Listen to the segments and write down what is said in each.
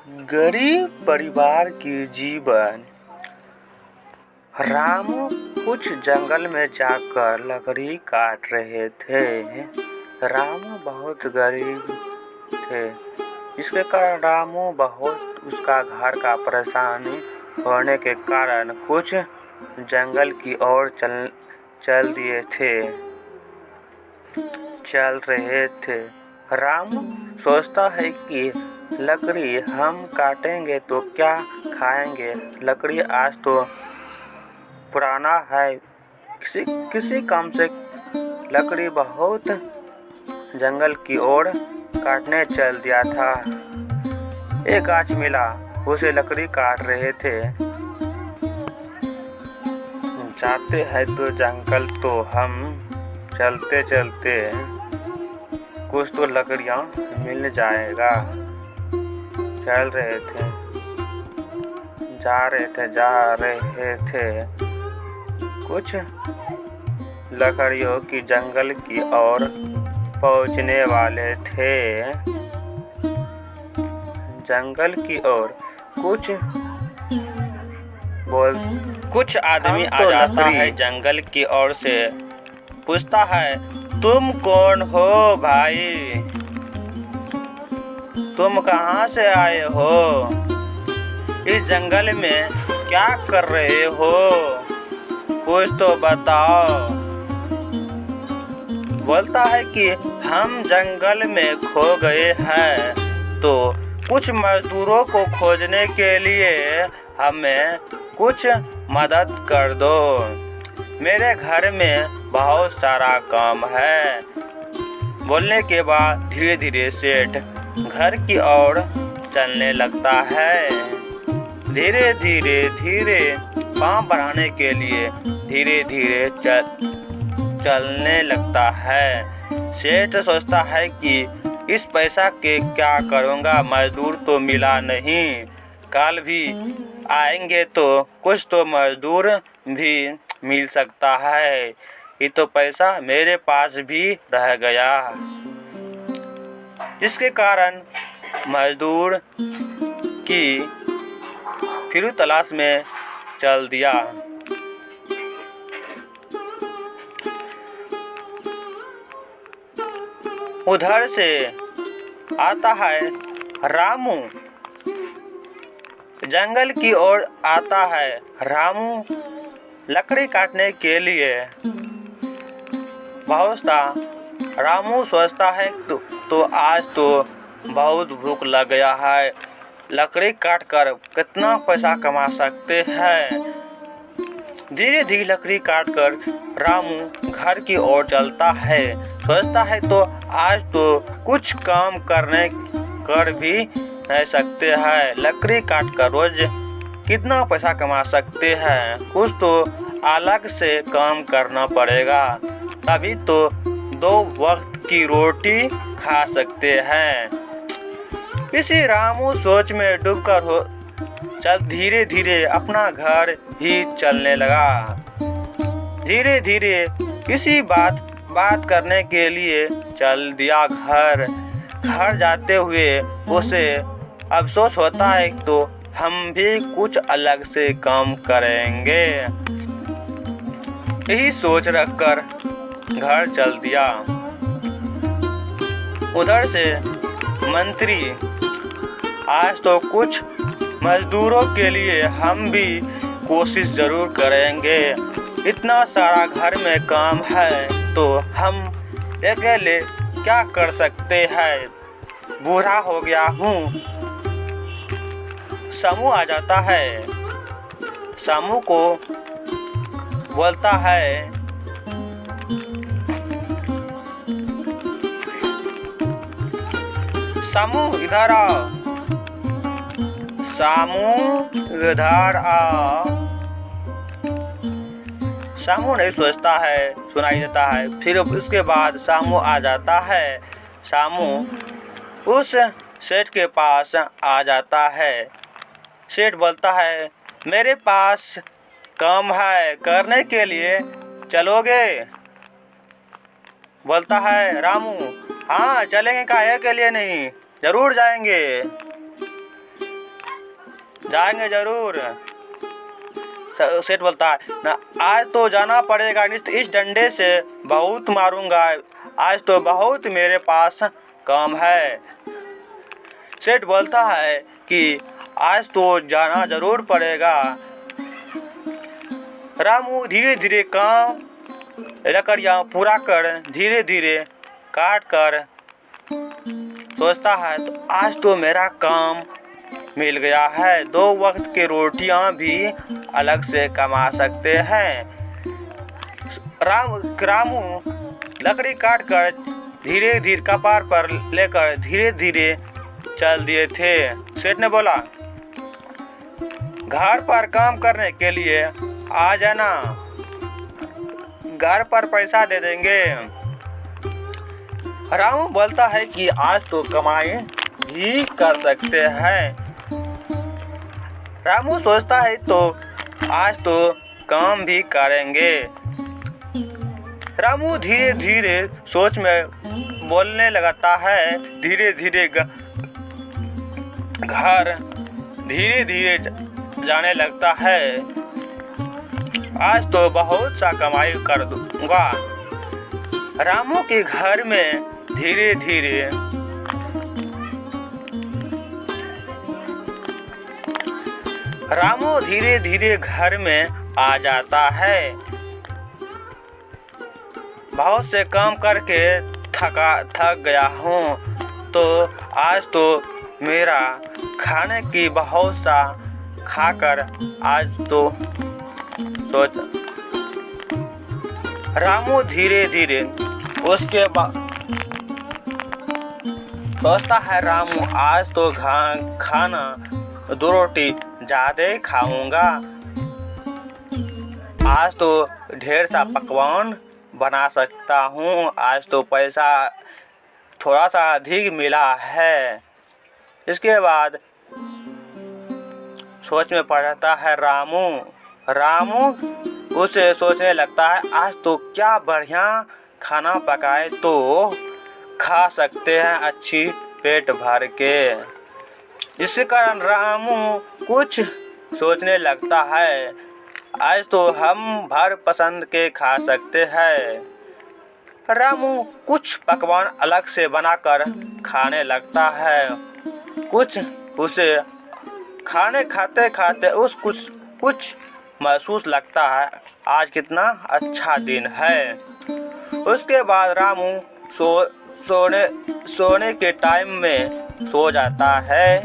गरीब परिवार के जीवन। रामू कुछ जंगल में जाकर लकड़ी काट रहे थे। रामू बहुत गरीब थे, इसके कारण रामू बहुत उसका घर का परेशानी होने के कारण कुछ जंगल की ओर चल रहे थे। रामू सोचता है कि लकड़ी हम काटेंगे तो क्या खाएंगे। लकड़ी आज तो पुराना है, किसी काम से लकड़ी बहुत जंगल की ओर काटने चल दिया था। एक गाछ मिला, उसे लकड़ी काट रहे थे। जाते हैं तो जंगल तो हम चलते चलते कुछ तो लकड़ियाँ मिल जाएगा। चल रहे थे, जा रहे थे। कुछ लकड़ियों की जंगल की ओर पहुंचने वाले थे। जंगल की ओर कुछ आदमी आ जाता है जंगल की ओर से। पूछता है, तुम कौन हो भाई? तुम कहाँ से आए हो? इस जंगल में क्या कर रहे हो? कुछ तो बताओ। बोलता है कि हम जंगल में खो गए हैं, तो कुछ मजदूरों को खोजने के लिए हमें कुछ मदद कर दो। मेरे घर में बहुत सारा काम है। बोलने के बाद धीरे धीरे सेठ घर की ओर चलने लगता है। धीरे धीरे पाँव बढ़ाने के लिए धीरे धीरे चलने लगता है। सेठ सोचता है कि इस पैसा के क्या करूँगा, मजदूर तो मिला नहीं। कल भी आएंगे तो कुछ तो मजदूर भी मिल सकता है। ये तो पैसा मेरे पास भी रह गया। इसके कारण मजदूर की फिर तलाश में चल दिया। उधर से आता है रामू, जंगल की ओर आता है। रामू लकड़ी काटने के लिए पहुंचता। रामू सोचता है तो आज तो बहुत भूख लग गया है। लकड़ी काट कर कितना पैसा कमा सकते हैं। धीरे धीरे लकड़ी काट कर रामू घर की ओर चलता है। सोचता है तो आज तो कुछ काम कर भी रह सकते हैं। लकड़ी काट कर रोज कितना पैसा कमा सकते हैं। कुछ तो अलग से काम करना पड़ेगा, तभी तो 2 वक्त की रोटी खा सकते हैं। इसी रामू सोच में डूबकर चल धीरे धीरे अपना घर ही चलने लगा। धीरे धीरे किसी बात करने के लिए चल दिया घर जाते हुए उसे अफसोस होता है तो हम भी कुछ अलग से काम करेंगे। यही सोच रखकर घर चल दिया। उधर से मंत्री, आज तो कुछ मजदूरों के लिए हम भी कोशिश जरूर करेंगे। इतना सारा घर में काम है तो हम अकेले क्या कर सकते हैं। बूढ़ा हो गया हूँ। समू आ जाता है। समू को बोलता है, समू इधर आओ। समू इधर आओ। समू नहीं सोचता है, सुनाई देता है। फिर उसके बाद समू आ जाता है। समू उस सेठ के पास आ जाता है। सेठ बोलता है, मेरे पास काम है, करने के लिए चलोगे? बोलता है रामू, हाँ चलेंगे, काहे के लिए नहीं, जरूर जाएंगे। जाएंगे जरूर। सेठ बोलता है ना, आज तो जाना पड़ेगा, इस डंडे से बहुत मारूंगा, आज तो बहुत मेरे पास काम है। सेठ बोलता है कि आज तो जाना जरूर पड़ेगा। रामू धीरे धीरे काम लकड़ियाँ पूरा कर धीरे धीरे काट कर सोचता है, तो आज तो मेरा काम मिल गया है, 2 वक्त की रोटियां भी अलग से कमा सकते हैं। रामू लकड़ी काट कर धीरे धीरे कपार पर लेकर धीरे धीरे चल दिए थे। सेठ ने बोला, घर पर काम करने के लिए आ जाना, घर पर पैसा दे देंगे। रामू बोलता है कि आज तो कमाई भी कर सकते हैं। रामू सोचता है तो आज तो काम भी करेंगे। रामू धीरे धीरे सोच में बोलने लगता है, धीरे धीरे घर धीरे धीरे जाने लगता है। आज तो बहुत सा कमाई कर दूंगा। रामू के घर में धीरे धीरे रामू धीरे धीरे घर में आ जाता है। बहुत से काम करके थक गया हूँ, तो आज तो मेरा खाने की बहुत सा खाकर आज तो सोच। रामू धीरे धीरे उसके बाद सोचता है, रामू आज तो खाना 2 रोटी ज़्यादा खाऊंगा, आज तो ढेर सा पकवान बना सकता हूँ, आज तो पैसा थोड़ा सा अधिक मिला है। इसके बाद सोच में पड़ता है रामू उसे सोचने लगता है, आज तो क्या बढ़िया खाना पकाए तो खा सकते हैं अच्छी पेट भर के। जिसके कारण रामू कुछ सोचने लगता है, आज तो हम भर पसंद के खा सकते हैं। रामू कुछ पकवान अलग से बनाकर खाने लगता है। कुछ उसे खाने खाते खाते कुछ महसूस लगता है, आज कितना अच्छा दिन है। उसके बाद रामू सोने के टाइम में सो जाता है।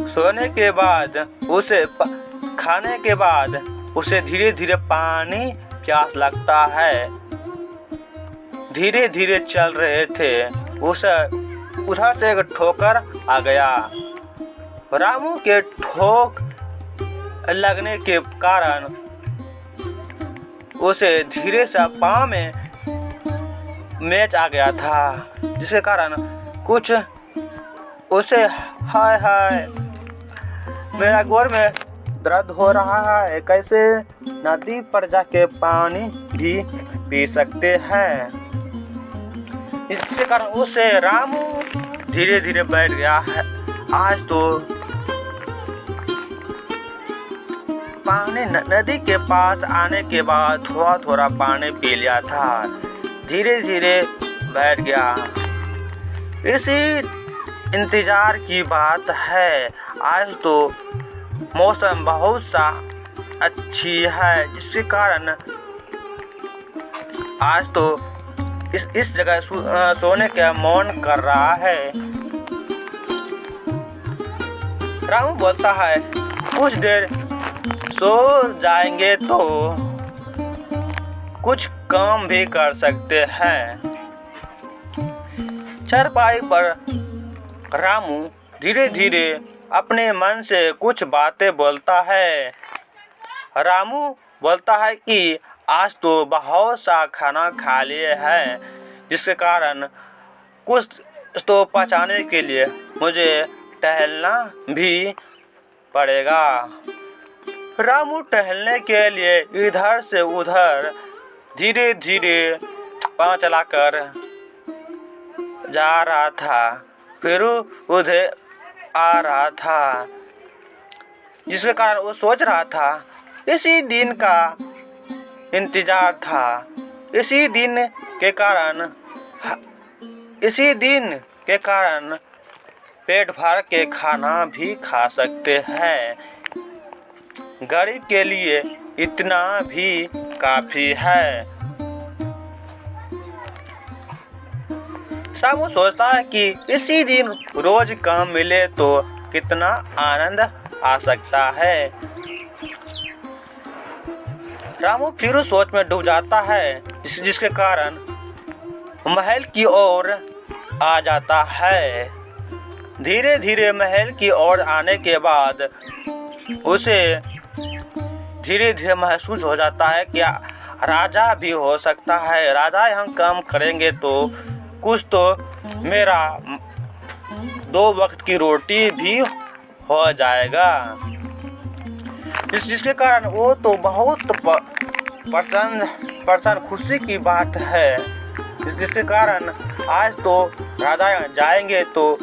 सोने के बाद खाने के बाद उसे धीरे धीरे पानी प्यास लगता है। धीरे धीरे चल रहे थे, उसे उधर से एक ठोकर आ गया। रामू के ठोक लगने के कारण उसे धीरे से पाँव में मैच आ गया था, जिसके कारण कुछ उसे हाय मेरा गोर में दर्द हो रहा है, कैसे नदी पर जाके पानी भी पी सकते हैं। इसके कारण उसे रामू धीरे धीरे बैठ गया है। आज तो पानी नदी के पास आने के बाद थोड़ा थोड़ा पानी पी लिया था, धीरे धीरे बैठ गया। इसी इंतजार की बात है। आज तो मौसम बहुत सा अच्छी है, जिसके कारण आज तो इस जगह सोने का मन कर रहा है। रामू बोलता है, कुछ देर सो जाएंगे तो कुछ काम भी कर सकते हैं। चारपाई पर रामू धीरे धीरे अपने मन से कुछ बातें बोलता है। रामू बोलता है कि आज तो बहुत सा खाना खा लिए हैं, जिसके कारण कुछ तो पचाने के लिए मुझे टहलना भी पड़ेगा। रामू टहलने के लिए इधर से उधर धीरे धीरे पाँव चलाकर जा रहा था। फिर आ रहा था, जिसके कारण वो सोच रहा था इसी दिन का इंतजार था। इसी दिन के कारण पेट भर के खाना भी खा सकते हैं। गरीब के लिए इतना भी काफी है। सामू सोचता है कि इसी दिन रोज काम मिले तो कितना आनंद आ सकता है। रामू फिर सोच में डूब जाता है, जिसके कारण महल की ओर आ जाता है। धीरे धीरे महल की ओर आने के बाद उसे धीरे धीरे महसूस हो जाता है कि राजा भी हो सकता है। राजा यहाँ काम करेंगे तो कुछ तो मेरा 2 वक्त की रोटी भी हो जाएगा। जिसके कारण वो तो बहुत प्रसन्न खुशी की बात है। जिसके कारण आज तो राजा जाएंगे तो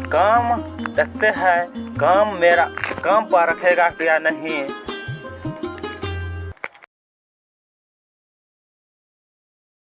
काम देखते हैं, काम पर रखेगा या नहीं।